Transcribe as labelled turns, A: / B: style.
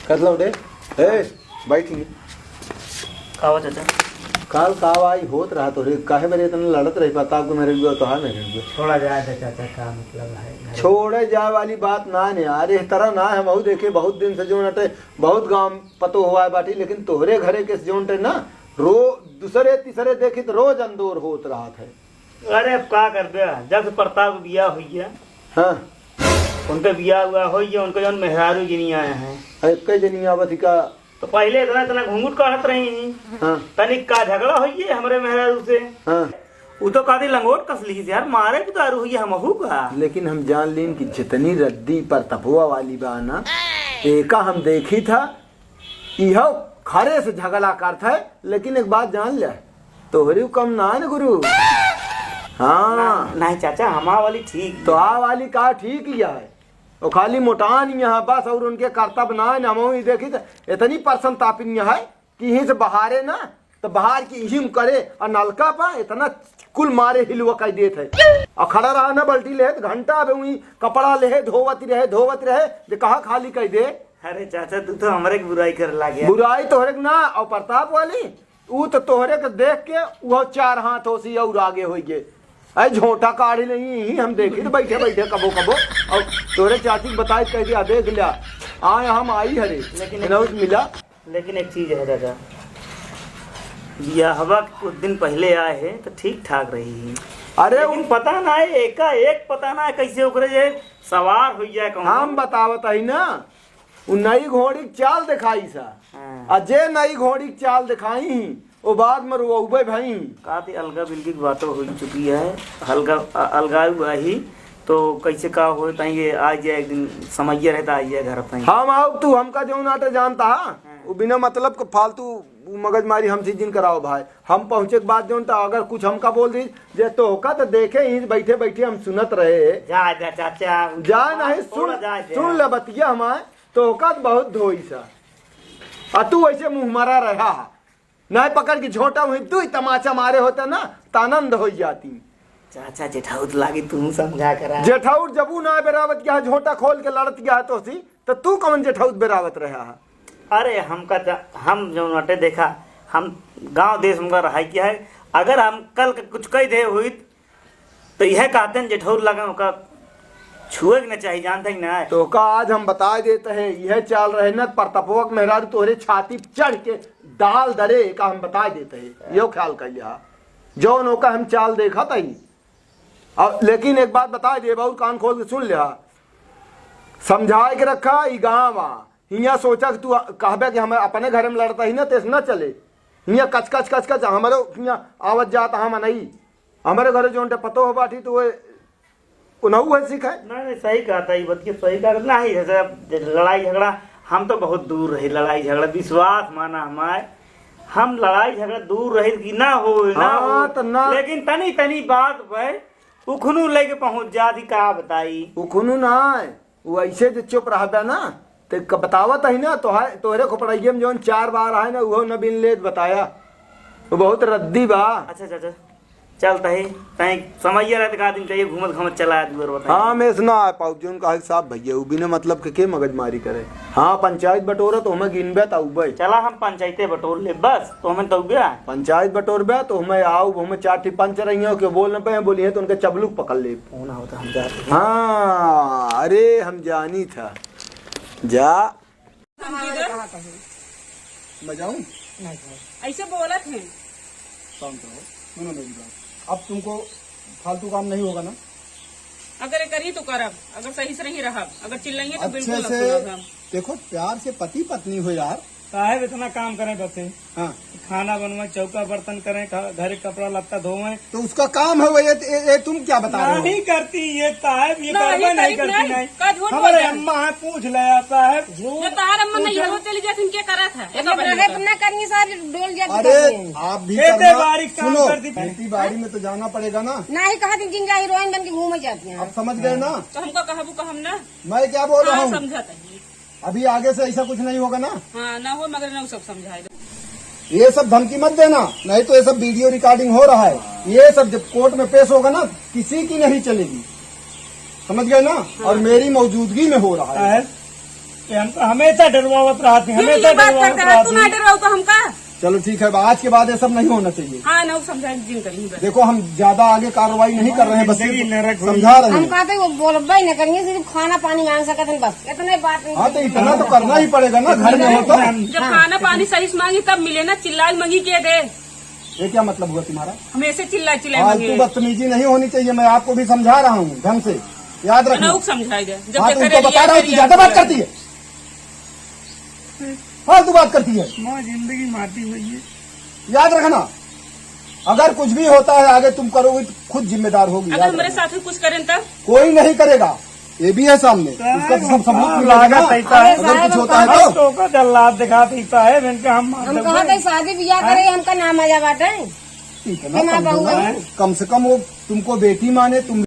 A: कर लो डे ए बैठी
B: कावा चाचा
A: काल कावाई होत रहा तो रे काहे बरे इतना लड़त रही पता को मेरे भी तो है मेरे भी
B: छोड़ा जाए था चाचा का मतलब है
A: छोड़े जाए वाली बात ना ने अरे तरह ना है बहु देखे बहुत दिन से जो नटे बहुत गांव पतो हुआ है बाटी लेकिन तोहरे घरे के जोनटे ना रो दूसरे तीसरे देखी तो रोज अंदोर होत रहा था।
B: अरे अब क्या कर दे जब से प्रताप को बिया हुई है
A: हाँ
B: उनका बिया हुआ हो गया उनका जो मेहरारू जी नहीं आए हैं
A: कई जनी आवत का
B: तो पहले इतना इतना घूंघट काटत रही
A: हाँ
B: तनिक का झगड़ा हो गया हमारे मेहरारू से
A: हाँ
B: वो तो कहती लंगोट कसली थी यार मारे भी दारू हुई हम का
A: लेकिन हम जान लीन कि जितनी रद्दी पर तपुआ वाली बा ना एका हम देखी था यह खरे से झगड़ा करता है लेकिन एक बात जान ले तोहरी कम ना है ना गुरु। हाँ
B: नहीं चाचा हमारा वाली ठीक
A: तो आ वाली का ठीक लिया है वो खाली मोटान यहाँ बस और उनके कर्तव्य ना है नमो ही देखी तो इतनी परसन तापिन्य है कि यहीं से बहारे ना तो बाहर की हिम करे और नलका पा इतना कुल मारे हिलवा कह देते है और खड़ा रहा ना बल्टी ले घंटा वही कपड़ा ले धोवत रहे जे कहा खाली कह दे।
B: अरे चाचा तू तो हमारे की बुराई कर लगे
A: बुराई तोहरे के ना और प्रताप वाली वो तो तोहरे के देख के वो चार हाथ हो सी और आगे हो गए अरे झोटा काढ़ी नहीं ही हम देखे तो बैठे बैठे कबो कबो और तोरे चाची बताए कह दिया देख लिया आए हम आई हरे लेकिन मिला।
B: लेकिन एक चीज है चाचा बियाहवा कुछ दिन पहले आए हैं तो ठीक ठाक रही
A: अरे
B: लेकिन पता ना है एक पता ना है कैसे ओकरे जे सवार हो जाए
A: हम बतावत है ना उ नई घोड़ी चाल दिखाई सा अजय नई घोड़ी चाल दिखाई वो बाद में रोबे भाई
B: काती अलगा बिल्की की बातों हो चुकी है हल्का अलगा हुआ ही तो कैसे का हो ताई आ जाए एक दिन समझिए रहता आ जाए घर पर
A: हम आओ तू हमका जो नाटे जानता वो बिना मतलब को फालतू मगजमारी हम जिन कराओ भाई हम पहुंचे के बाद जो अगर कुछ हमका बोल दी जे तो होका तो देखे ही बैठे बैठे हम सुनत रहे
B: जा जा चाचा
A: जा नहीं सुन ले बतिया हमारे तो होका तो बहुत धोई सा तू ऐसे मुंह मारा रहा नहीं पकड़ के झोटा हुई तू ही तमाचा मारे होता ना तानंद हो जाती।
B: चाचा जेठाउत लागी तू समझा करा
A: जेठाउत जबू ना बेरावत गया झोटा खोल के लड़त गया तो तू कौन जेठाउत बेरावत रहा है।
B: अरे हम जो नटे देखा हम गांव देश में रहा किया है अगर हम कल कुछ कह दे हुई तो यह कहते हैं जेठौर लगा उनका छुए के न चाहिए जानते ही ना
A: तो का आज हम बता देते हैं यह चाल रहे न प्रतापवक मेहरारू तोहरे छाती चढ़ के डाल दरे का हम बता देते हैं यो ख्याल कर लिया जो नौका हम चाल देखा था ही अब लेकिन एक बात बता दे बहुत कान खोल के सुन लिया समझा के रखा ई गाँव हियाँ सोचा कि तू कहबे कि हम अपने घर में लड़ता ही ना तेस न चले हियाँ कच कच कच कच हमारे हियाँ आवत जाता हम नहीं हमारे घर जो पतो हो बाटी तो वो उन्होंने है सीखा
B: नहीं सही कहा था ये बतिया सही कहा ना ही है लड़ाई झगड़ा हम तो बहुत दूर रहे लड़ाई झगड़ा विश्वास माना हमारे हम लड़ाई झगड़ा दूर रहे कि ना हो ना हो
A: तो ना
B: लेकिन तनी तनी बात भाई उखनू लेके पहुंच जाती का बताई
A: उखनू ना वो ऐसे जो चुप रहा ना तो बतावत है ना तोहरे खोपड़िये में जो 4 बार आए ना वो न बिन ले बताया वो बहुत रद्दी बा।
B: अच्छा चाचा चलता है तय समझिए रहते का दिन चाहिए घूमत घूमत चला दूर बता
A: हाँ मैं सुना आ पाऊ जोन कहा साहब भैया वो बिना मतलब के मगजमारी करे। हाँ पंचायत बटोरा तो हमें गिनबे तउबे
B: चला हम पंचायते बटोर ले बस तो हमें तउबे
A: पंचायत बटोरबे तो हमें आओ हमें 4 पंच रही हो के बोल न पे बोलिए तो उनके चबलुक पकड़ ले
B: होना होता हम जाते।
A: हाँ अरे हम जानी था जा मैं जाऊं
C: ऐसे बोलत हैं
A: काम करो सुनो मेरी बात अब तुमको फालतू काम नहीं होगा ना
C: अगर करी तो करब अगर सही से नहीं रहा अगर चिल्लाएंगे तो
A: अच्छे
C: बिल्कुल
A: से
C: सुनब हम।
A: देखो प्यार से पति पत्नी हो यार
B: साहब इतना काम करें बसे
A: हाँ
B: खाना बनवाए चौका बर्तन करें घर कपड़ा लत्ता धोए
A: तो उसका काम है वो ये तुम क्या बता रहे हो
B: नहीं करती ये साहब ये
C: नहीं,
B: नहीं
C: करीब
B: करती
C: नहीं। का झूठ
B: हमारे
C: बोल रहे हैं।
B: अम्मा है पूछ ले साहब
C: जो तार अम्मा नहीं हो चली जाती उनके करा था
D: ना करनी सारी डोल जाती
A: अरे आप भी
B: खेती
A: करना।
B: बाड़ी काम
A: सुनो
B: करती
A: खेती बाड़ी में तो जाना पड़ेगा ना
D: ना ही कहा थी जिंजा हीरोइन बन के घूम जाती हैं
A: अब समझ गए ना
C: तो हमको कहबू का हम ना
A: मैं क्या बोल रहा
C: हाँ
A: हूँ
C: समझाता है
A: अभी आगे से ऐसा कुछ नहीं होगा ना
C: हाँ ना हो मगर ना सब समझाए दो
A: ये सब धमकी मत देना नहीं तो ये सब वीडियो रिकॉर्डिंग हो रहा है ये सब जब कोर्ट में पेश होगा ना किसी की नहीं चलेगी समझ गए ना और मेरी मौजूदगी में हो रहा है
E: हमेशा डरवावत रहती
C: फिर ये बात करते हैं तू ना डराओ तो हम का
A: चलो ठीक है, आज के बाद ये सब नहीं होना चाहिए।
C: हाँ ना समझाए जिन करेंगे बस।
A: देखो हम ज्यादा आगे कार्रवाई नहीं कर रहे हैं, बस
E: जिंदगी नरक हुई।
A: समझा रहे
D: हम
A: हैं।
D: कहते वो बोलबा ही न करेंगे, सिर्फ खाना पानी मांग सकते हैं बस, इतने बात नहीं।
A: हाँ तो इतना तो करना ही पड़ेगा ना, घर में हो तो।
C: जब खाना पानी सही से मांगी तब मिले ना, चिल्ला मंगी के दे,
A: ये क्या मतलब हुआ तुम्हारा?
C: हमेशा चिल्ला चिल्ला
A: फालतू
C: मंगे
A: बदतमीजी नहीं होनी चाहिए, मैं आपको भी समझा रहा हूँ ढंग से, याद रखना।
C: नौक समझाई दे जब
A: हाँ
C: तक
A: तो उनको बता रहा हूँ, तू ज्यादा बात करती है, फालतू बात करती है,
E: माँ जिंदगी माटी हुई है।
A: याद रखना। अगर कुछ भी होता है आगे तुम करोगे तो खुद जिम्मेदार होगी।
C: अगर
A: याद
C: हमारे
A: रखना।
C: साथ कुछ करें तब
A: कोई नहीं करेगा, ये भी है सामने, उसका सब सबूत मिलेगा ना।
E: लागत ऐसा है,
A: अगर कुछ होता है तो
E: का जल्लाद दिखाती है इनके हम
D: हम कहते शादी ब्याह करे हमका नाम आ जा बाटे।
A: इतना समझो ना, कम से कम वो तुमको बेटी माने, तुम